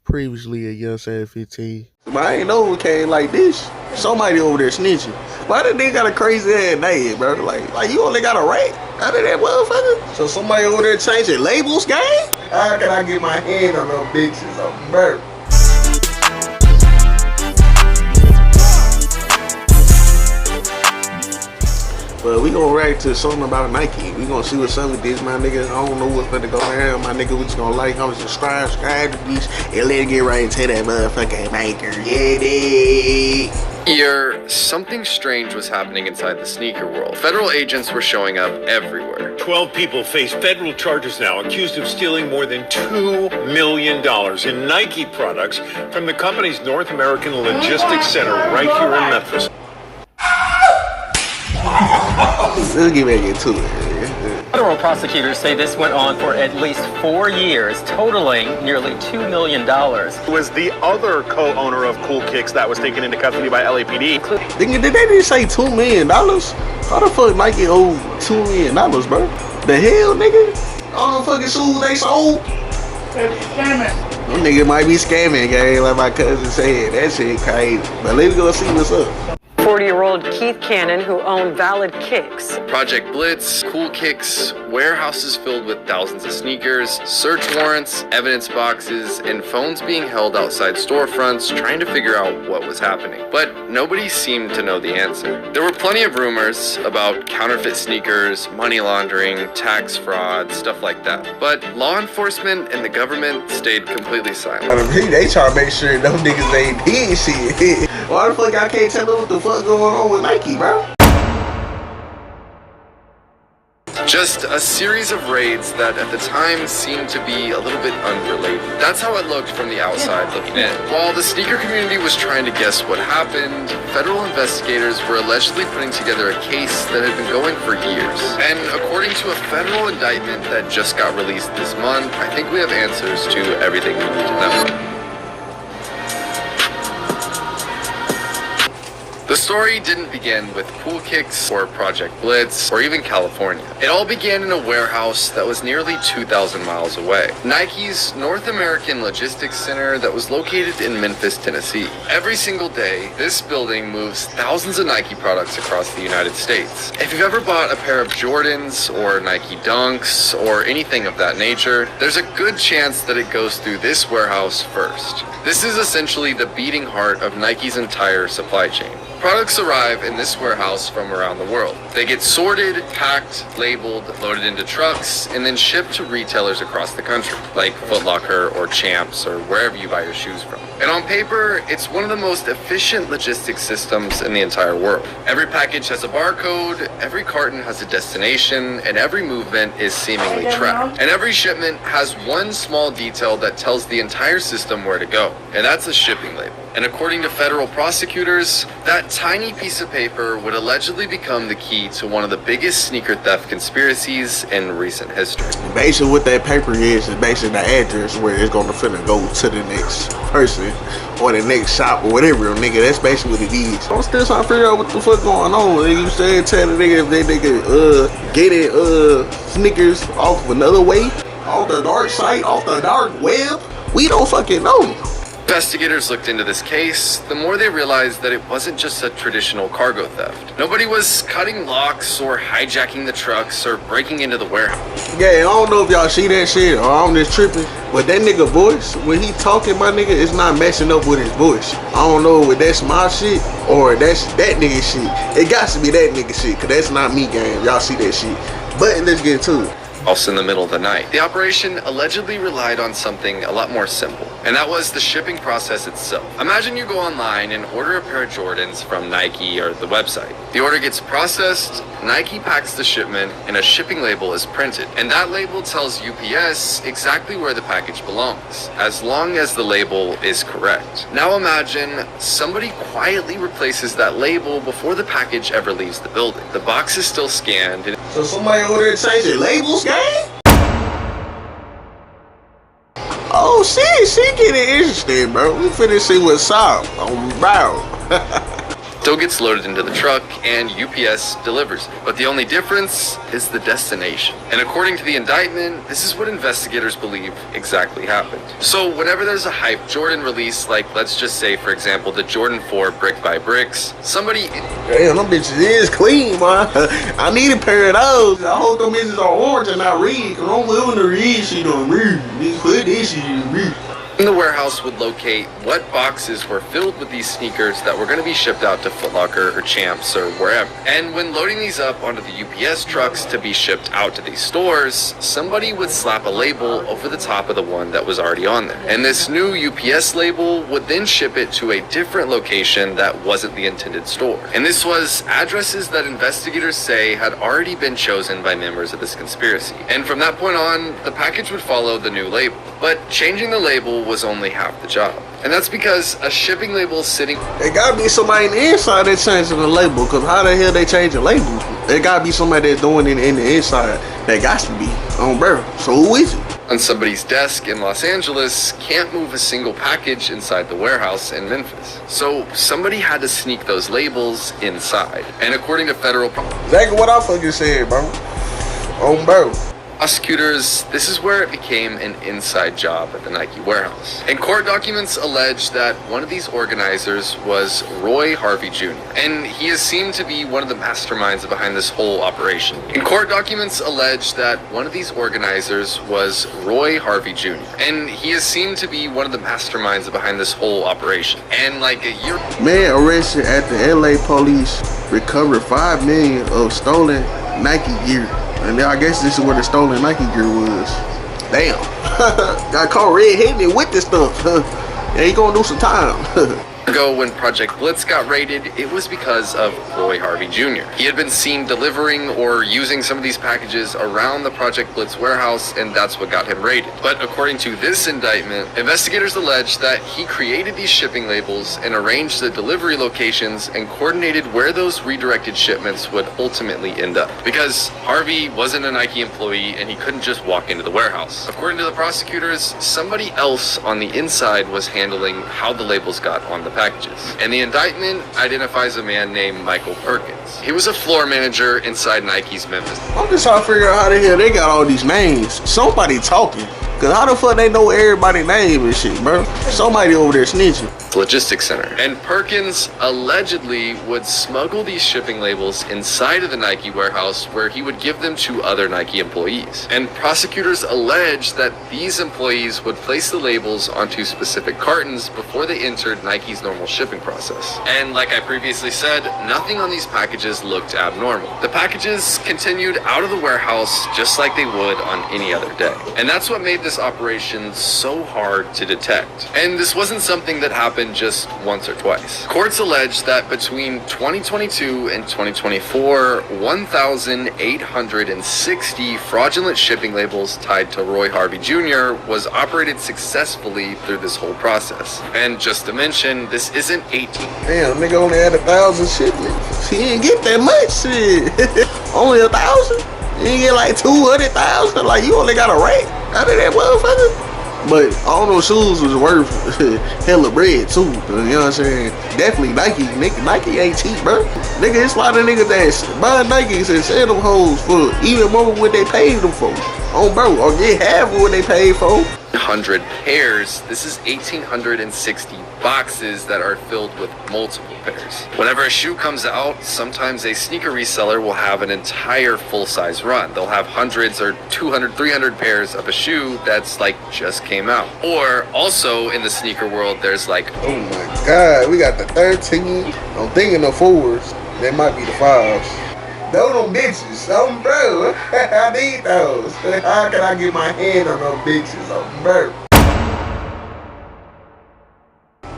Previously a Young Sad 15. But I ain't know it came like this. Somebody over there snitching. Why the nigga got a crazy ass name, bro? Like you only got a rank out of that motherfucker? So somebody over there changing labels, gang? How can I get my hand on them bitches? I'm burnt. But we gonna react to something about Nike. We gonna see what's up with this, my nigga. I don't know what's gonna go down, my nigga. We just gonna like, comment, subscribe to these, and let's get right into that motherfucking maker. Yeah, something strange was happening inside the sneaker world. Federal agents were showing up everywhere. 12 people face federal charges now, accused of stealing more than $2 million in Nike products from the company's North American Logistics Center right here in Memphis. Let's get back into it. Federal prosecutors say this went on for at least 4 years, totaling nearly $2 million. Was the other co-owner of Cool Kicks that was taken into custody by LAPD. Nigga, did they just say $2 million? How the fuck Nike owe $2 million, bro? The hell, nigga? All the fucking shoes they sold? They're scamming. Them nigga might be scamming, gang, like my cousin said. That shit crazy. But let's go see what's up. 40-year-old Keith Cannon, who owned Valid Kicks. Project Blitz, Cool Kicks, warehouses filled with thousands of sneakers, search warrants, evidence boxes, and phones being held outside storefronts trying to figure out what was happening. But nobody seemed to know the answer. There were plenty of rumors about counterfeit sneakers, money laundering, tax fraud, stuff like that. But law enforcement and the government stayed completely silent. They try to make sure them niggas ain't did shit. Why the fuck I can't tell them what the fuck going on with Nike, bro? Just a series of raids that at the time seemed to be a little bit unrelated. That's how it looked from the outside looking in. While the sneaker community was trying to guess what happened, federal investigators were allegedly putting together a case that had been going for years. And according to a federal indictment that just got released this month, I think we have answers to everything we need to know. The story didn't begin with Cool Kicks or Project Blitz or even California. It all began in a warehouse that was nearly 2,000 miles away. Nike's North American Logistics Center that was located in Memphis, Tennessee. Every single day, this building moves thousands of Nike products across the United States. If you've ever bought a pair of Jordans or Nike Dunks or anything of that nature, there's a good chance that it goes through this warehouse first. This is essentially the beating heart of Nike's entire supply chain. Products arrive in this warehouse from around the world. They get sorted, packed, labeled, loaded into trucks, and then shipped to retailers across the country, like Foot Locker or Champs or wherever you buy your shoes from. And on paper, it's one of the most efficient logistics systems in the entire world. Every package has a barcode, every carton has a destination, and every movement is seemingly tracked. And every shipment has one small detail that tells the entire system where to go, and that's a shipping label. And according to federal prosecutors, that tiny piece of paper would allegedly become the key to one of the biggest sneaker theft conspiracies in recent history. Basically what that paper is basically the address where it's gonna finna go to the next person or the next shop or whatever, nigga. That's basically what it is. I'm still trying to figure out what the fuck going on. Nigga, you said tell the nigga if they nigga getting sneakers off another way, off the dark site, off the dark web. We don't fucking know. Investigators looked into this case, the more they realized that it wasn't just a traditional cargo theft. Nobody was cutting locks or hijacking the trucks or breaking into the warehouse. Yeah, I don't know if y'all see that shit or I'm just tripping, but that nigga voice, when he talking, my nigga, it's not matching up with his voice. I don't know if that's my shit or that's that nigga shit. It got to be that nigga shit, cause that's not me, gang. Y'all see that shit. But let's get to it. Also in the middle of the night. The operation allegedly relied on something a lot more simple, and that was the shipping process itself. Imagine you go online and order a pair of Jordans from Nike or the website. The order gets processed, Nike packs the shipment, and a shipping label is printed. And that label tells UPS exactly where the package belongs, as long as the label is correct. Now imagine somebody quietly replaces that label before the package ever leaves the building. The box is still scanned, and so somebody over there changing labels, gang? Oh shit, she getting interesting, bro. We finna see what's up on bro. still gets loaded into the truck and UPS delivers. But the only difference is the destination. And according to the indictment, this is what investigators believe exactly happened. So whenever there's a hype Jordan release, like let's just say, for example, the Jordan 4 Brick by Bricks, somebody... Damn, them bitches is clean, man. I need a pair of those. I hope them bitches are orange and not red, cause I'm living the red shit on me. These put this shit in me. in the warehouse would locate what boxes were filled with these sneakers that were going to be shipped out to Foot Locker or Champs or wherever. And when loading these up onto the UPS trucks to be shipped out to these stores, somebody would slap a label over the top of the one that was already on there. And this new UPS label would then ship it to a different location that wasn't the intended store. And this was addresses that investigators say had already been chosen by members of this conspiracy. And from that point on, the package would follow the new label. But changing the label was only half the job. And that's because a shipping label sitting... There gotta be somebody in the inside that's changing the label, because how the hell they changing labels? There gotta be somebody that's doing it in the inside. That got to be on bro. So who is it? on somebody's desk in Los Angeles can't move a single package inside the warehouse in Memphis. So somebody had to sneak those labels inside. And according to federal Exactly what I fucking said, bro. On bro. prosecutors, this is where it became an inside job at the Nike warehouse. And court documents allege that one of these organizers was Roy Harvey Jr. And he is seen to be one of the masterminds behind this whole operation. And court documents allege that one of these organizers was Roy Harvey Jr. And he is seen to be one of the masterminds behind this whole operation. And like a year... Man arrested at the LA police recovered $5 million of stolen Nike gear. And I guess this is where the stolen Nike gear was. Damn. Got caught red-handed with this stuff. Yeah, he gonna do some time. ago when Project Blitz got raided, it was because of Roy Harvey Jr. He had been seen delivering or using some of these packages around the Project Blitz warehouse, and that's what got him raided. But according to this indictment, investigators allege that he created these shipping labels and arranged the delivery locations and coordinated where those redirected shipments would ultimately end up. Because Harvey wasn't a Nike employee and he couldn't just walk into the warehouse. According to the prosecutors, somebody else on the inside was handling how the labels got on the packages. And the indictment identifies a man named Michael Perkins. He was a floor manager inside Nike's Memphis. I'm just trying to figure out how the hell they got all these names. Somebody talking. Cause how the fuck they know everybody's name and shit, bro? Somebody over there snitching. Logistics center. And Perkins allegedly would smuggle these shipping labels inside of the Nike warehouse where he would give them to other Nike employees. And prosecutors allege that these employees would place the labels onto specific cartons before they entered Nike's normal shipping process. And like I previously said, nothing on these packages looked abnormal. The packages continued out of the warehouse just like they would on any other day. And that's what made this operation so hard to detect. And this wasn't something that happened just once or twice. Courts allege that between 2022 and 2024, 1,860 fraudulent shipping labels tied to Roy Harvey Jr. was operated successfully through this whole process. And just to mention, this isn't 18. Damn, nigga only had 1,000 shipments. He didn't get that much shit. Only 1,000? You didn't get like 200,000? Like you only got a rack out of that motherfucker? But all those shoes was worth hella bread too. You know what I'm saying? Definitely Nike. Nike ain't cheap, bro. Nigga, it's a lot of niggas that buy Nikes and sell them hoes for even more than what they paid them for. Oh, bro, or get half of what they paid for. 100 pairs. This is 1,860 boxes that are filled with multiple pairs. Whenever a shoe comes out, sometimes a sneaker reseller will have an entire full-size run. They'll have hundreds or 200, 300 pairs of a shoe that's like just came out. Or also in the sneaker world, there's like, oh my God, we got the 13. I'm thinking the 4s. They might be the 5s. Those them bitches, bro. I need those. How can I get my hand on those bitches, bro?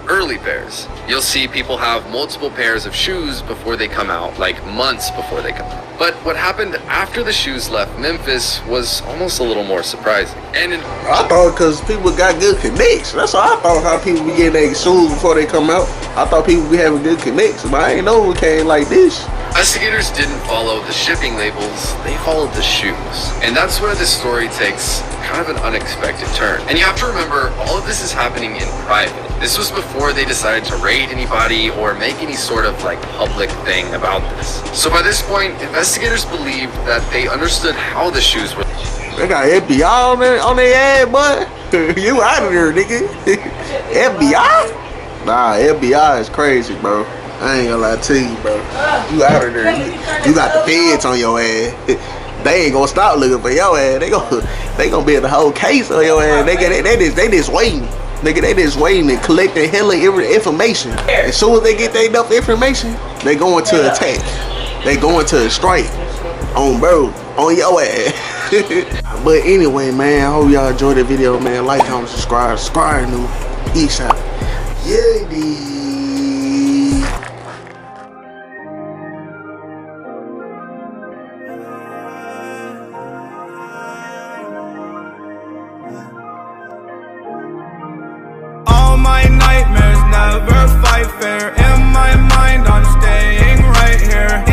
early pairs. You'll see people have multiple pairs of shoes before they come out, like months before they come out. But what happened after the shoes left Memphis was almost a little more surprising. And I thought because people got good connects. That's what I thought, how people be getting their shoes before they come out. I thought people be having good connects, but I ain't know it came like this. investigators didn't follow the shipping labels, they followed the shoes. And that's where this story takes kind of an unexpected turn. And you have to remember, all of this is happening in private. This was before they decided to raid anybody or make any sort of like public thing about this. So by this point, investigators believed that they understood how the shoes were. They got FBI on their ass, boy. You out of there, nigga. FBI? Nah, FBI is crazy, bro. I ain't gonna lie to you, bro. You out of there. You got the feds on your ass. They ain't gonna stop looking for your ass. They gonna build the whole case on your ass. They just waiting. Nigga, they just waiting and collecting hella information. As soon as they get enough information, they going to attack. They going to strike on bro, on your ass. But anyway, man, I hope y'all enjoyed the video, man. Like, comment, subscribe new. Peace out. Yeah, dude. All my nightmares never fight fair. In my mind, I'm staying right here.